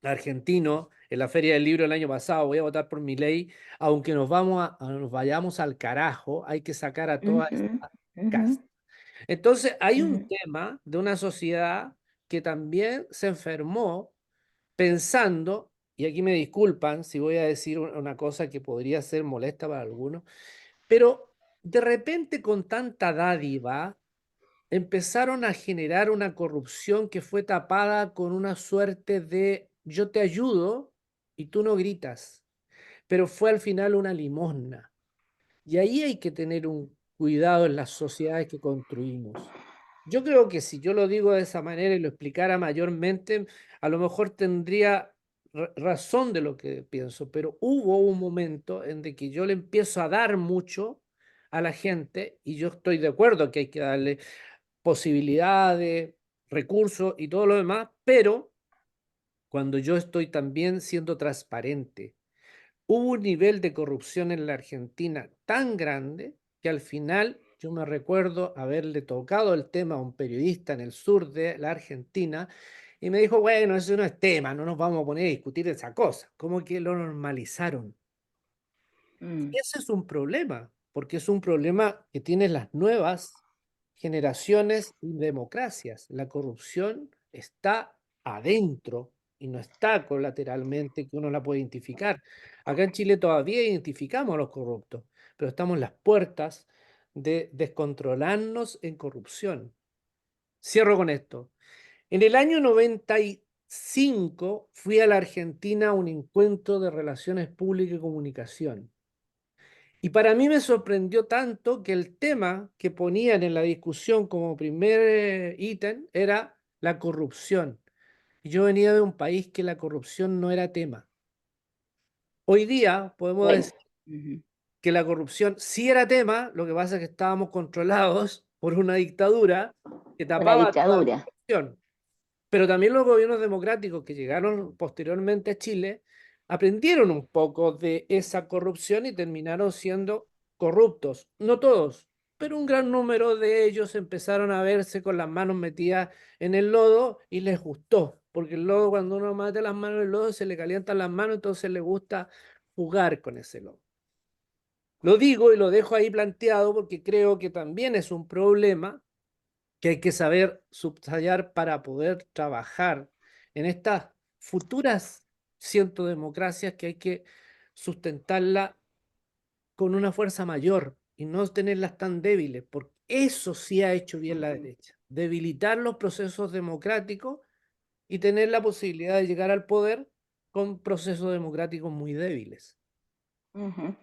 argentino en la Feria del Libro el año pasado, voy a votar por mi ley, aunque nos vayamos al carajo, hay que sacar a Uh toda -huh. esta Uh -huh. casta. Entonces, hay Uh un -huh. tema de una sociedad que también se enfermó pensando, y aquí me disculpan si voy a decir una cosa que podría ser molesta para algunos, pero de repente con tanta dádiva empezaron a generar una corrupción que fue tapada con una suerte de yo te ayudo y tú no gritas, pero fue al final una limosna. Y ahí hay que tener un cuidado en las sociedades que construimos. Yo creo que si yo lo digo de esa manera y lo explicara mayormente, a lo mejor tendría razón de lo que pienso, pero hubo un momento en de que yo le empiezo a dar mucho a la gente y yo estoy de acuerdo que hay que darle posibilidades, recursos y todo lo demás, pero cuando yo estoy también siendo transparente. Hubo un nivel de corrupción en la Argentina tan grande que al final yo me recuerdo haberle tocado el tema a un periodista en el sur de la Argentina y me dijo, bueno, eso no es tema, no nos vamos a poner a discutir esa cosa. Como que lo normalizaron. Mm, Y ese es un problema, porque es un problema que tienen las nuevas generaciones y democracias. La corrupción está adentro y no está colateralmente que uno la puede identificar. Acá en Chile todavía identificamos a los corruptos, pero estamos en las puertas de descontrolarnos en corrupción. Cierro con esto. En el año 95 fui a la Argentina a un encuentro de relaciones públicas y comunicación. Y para mí me sorprendió tanto que el tema que ponían en la discusión como primer ítem era la corrupción. Y yo venía de un país que la corrupción no era tema. Hoy día podemos bueno, decir ujú. que la corrupción sí era tema, lo que pasa es que estábamos controlados por una dictadura que Una tapaba toda la dictadura. corrupción. Pero también los gobiernos democráticos que llegaron posteriormente a Chile aprendieron un poco de esa corrupción y terminaron siendo corruptos. No todos, pero un gran número de ellos empezaron a verse con las manos metidas en el lodo y les gustó, porque el lodo, cuando uno mete las manos en el lodo, se le calientan las manos, entonces le gusta jugar con ese lodo. Lo digo y lo dejo ahí planteado porque creo que también es un problema que hay que saber subrayar para poder trabajar en estas futuras democracias que hay que sustentarla con una fuerza mayor y no tenerlas tan débiles, porque eso sí ha hecho bien la derecha, debilitar los procesos democráticos y tener la posibilidad de llegar al poder con procesos democráticos muy débiles. Ujú.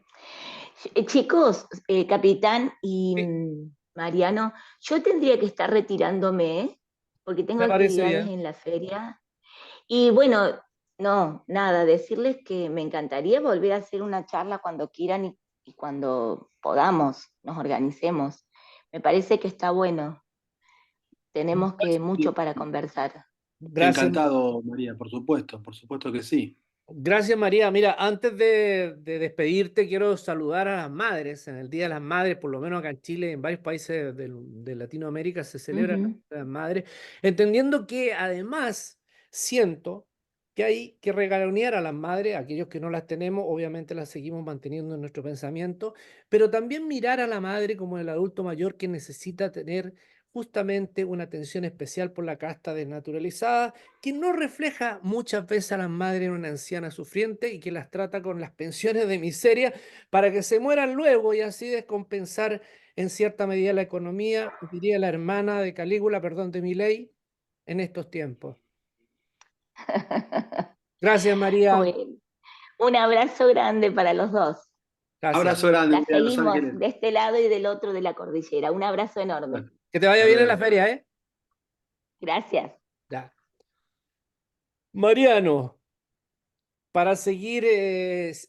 Chicos, capitán y Sí, Mariano, yo tendría que estar retirándome, ¿eh? Porque tengo me parece actividades bien. en la feria. Y bueno, no, nada, decirles que me encantaría volver a hacer una charla cuando quieran y cuando podamos, nos organicemos. Me parece que está bueno. Tenemos que mucho para conversar. Gracias. Encantado, María, por supuesto que sí. Gracias, María. Mira, antes de despedirte, quiero saludar a las madres. En el Día de las Madres, por lo menos acá en Chile, en varios países de Latinoamérica se celebra el Día Ujú. de las Madres, entendiendo que además siento que hay que regalonear a las madres, aquellos que no las tenemos, obviamente las seguimos manteniendo en nuestro pensamiento, pero también mirar a la madre como el adulto mayor que necesita tener justamente una atención especial por la casta desnaturalizada que no refleja muchas veces a las madres en una anciana sufriente y que las trata con las pensiones de miseria para que se mueran luego y así descompensar en cierta medida la economía, diría la hermana de Calígula, perdón, de Milei, en estos tiempos. Gracias, María. Bueno, un abrazo grande para los dos. Gracias. Abrazo grande, La María, no sabe seguimos quién de este lado y del otro de la cordillera. Un abrazo es. enorme. Que te vaya Hasta bien en la luego. feria, ¿eh? Gracias. Ya. Mariano, para seguir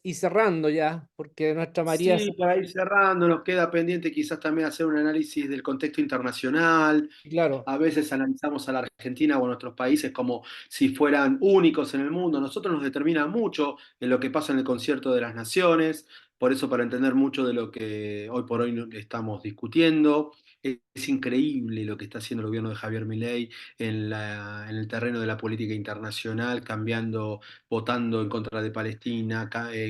y cerrando ya, porque nuestra María, Sí, para ir cerrando, nos queda pendiente quizás también hacer un análisis del contexto internacional. claro, A veces analizamos a la Argentina o a nuestros países como si fueran únicos en el mundo. Nosotros nos determina mucho en lo que pasa en el concierto de las naciones. Por eso, para entender mucho de lo que hoy por hoy estamos discutiendo, es increíble lo que está haciendo el gobierno de Javier Milei en el terreno de la política internacional, cambiando, votando en contra de Palestina,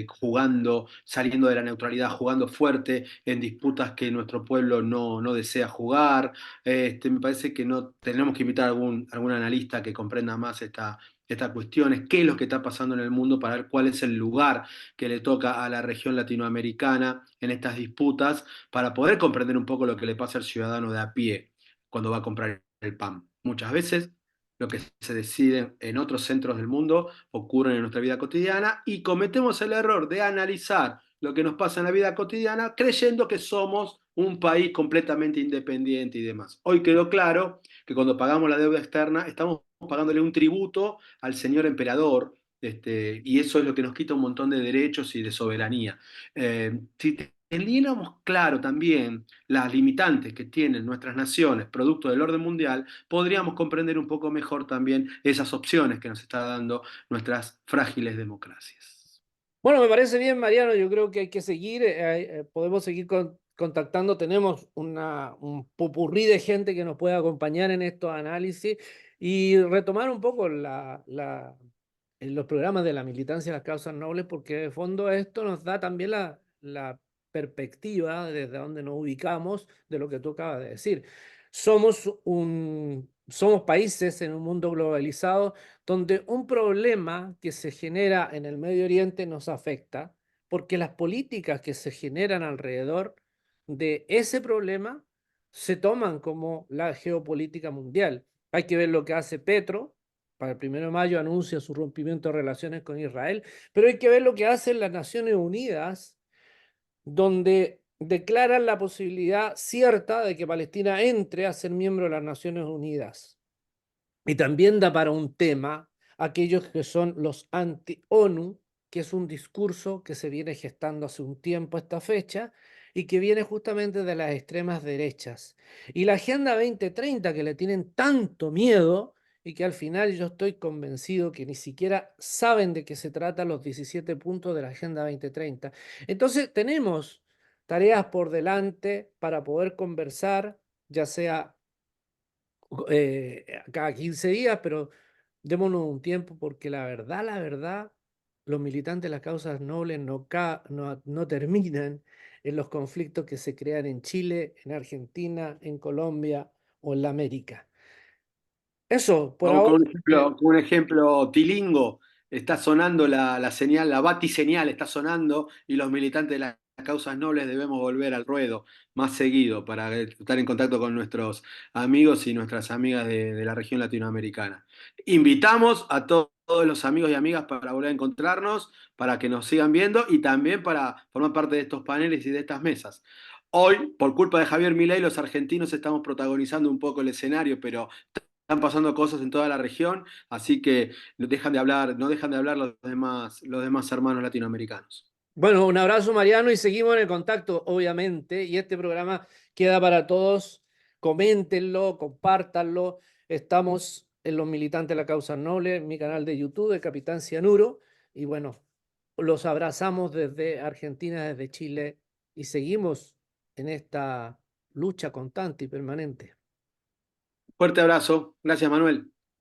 jugando, saliendo de la neutralidad, jugando fuerte en disputas que nuestro pueblo no desea jugar. Me parece que no tenemos que invitar a algún analista que comprenda más estas cuestiones, qué es lo que está pasando en el mundo para ver cuál es el lugar que le toca a la región latinoamericana en estas disputas, para poder comprender un poco lo que le pasa al ciudadano de a pie cuando va a comprar el pan. Muchas veces lo que se decide en otros centros del mundo ocurre en nuestra vida cotidiana y cometemos el error de analizar lo que nos pasa en la vida cotidiana creyendo que somos un país completamente independiente y demás. Hoy quedó claro que cuando pagamos la deuda externa estamos pagándole un tributo al señor emperador Y eso es lo que nos quita un montón de derechos y de soberanía. Si teniéramos claro también las limitantes que tienen nuestras naciones, producto del orden mundial, podríamos comprender un poco mejor también esas opciones que nos está dando nuestras frágiles democracias. Bueno, me parece bien, Mariano. Yo creo que hay que seguir, podemos seguir contactando. Tenemos un popurrí de gente que nos puede acompañar en estos análisis y retomar un poco en los programas de la militancia de las causas nobles, porque de fondo esto nos da también la perspectiva desde donde nos ubicamos de lo que tú acabas de decir. Somos países en un mundo globalizado donde un problema que se genera en el Medio Oriente nos afecta, porque las políticas que se generan alrededor de ese problema se toman como la geopolítica mundial. Hay que ver lo que hace Petro. Para el 1 de mayo anuncia su rompimiento de relaciones con Israel, pero hay que ver lo que hacen las Naciones Unidas, donde declaran la posibilidad cierta de que Palestina entre a ser miembro de las Naciones Unidas. Y también da para un tema aquellos que son los anti-ONU, que es un discurso que se viene gestando hace un tiempo a esta fecha y que viene justamente de las extremas derechas. Y la Agenda 2030, que le tienen tanto miedo y que al final yo estoy convencido que ni siquiera saben de qué se trata los 17 puntos de la Agenda 2030. Entonces tenemos tareas por delante para poder conversar, ya sea cada 15 días, pero démonos un tiempo porque la verdad, los militantes de las causas nobles no terminan en los conflictos que se crean en Chile, en Argentina, en Colombia o en la América. Eso, por Vamos ahora. con un ejemplo tilingo. Está sonando la señal, la batiseñal está sonando y los militantes de las causas nobles debemos volver al ruedo más seguido para estar en contacto con nuestros amigos y nuestras amigas de la región latinoamericana. Invitamos a todos los amigos y amigas para volver a encontrarnos, para que nos sigan viendo y también para formar parte de estos paneles y de estas mesas. Hoy, por culpa de Javier Milei, los argentinos estamos protagonizando un poco el escenario, pero están pasando cosas en toda la región, así que no dejan de hablar los demás hermanos latinoamericanos. Bueno, un abrazo, Mariano, y seguimos en el contacto, obviamente. Y este programa queda para todos. Coméntenlo, compártanlo. Estamos en Los Militantes de la Causa Noble, en mi canal de YouTube, de Capitán Cianuro. Y bueno, los abrazamos desde Argentina, desde Chile, y seguimos en esta lucha constante y permanente. Fuerte abrazo. Gracias, Manuel.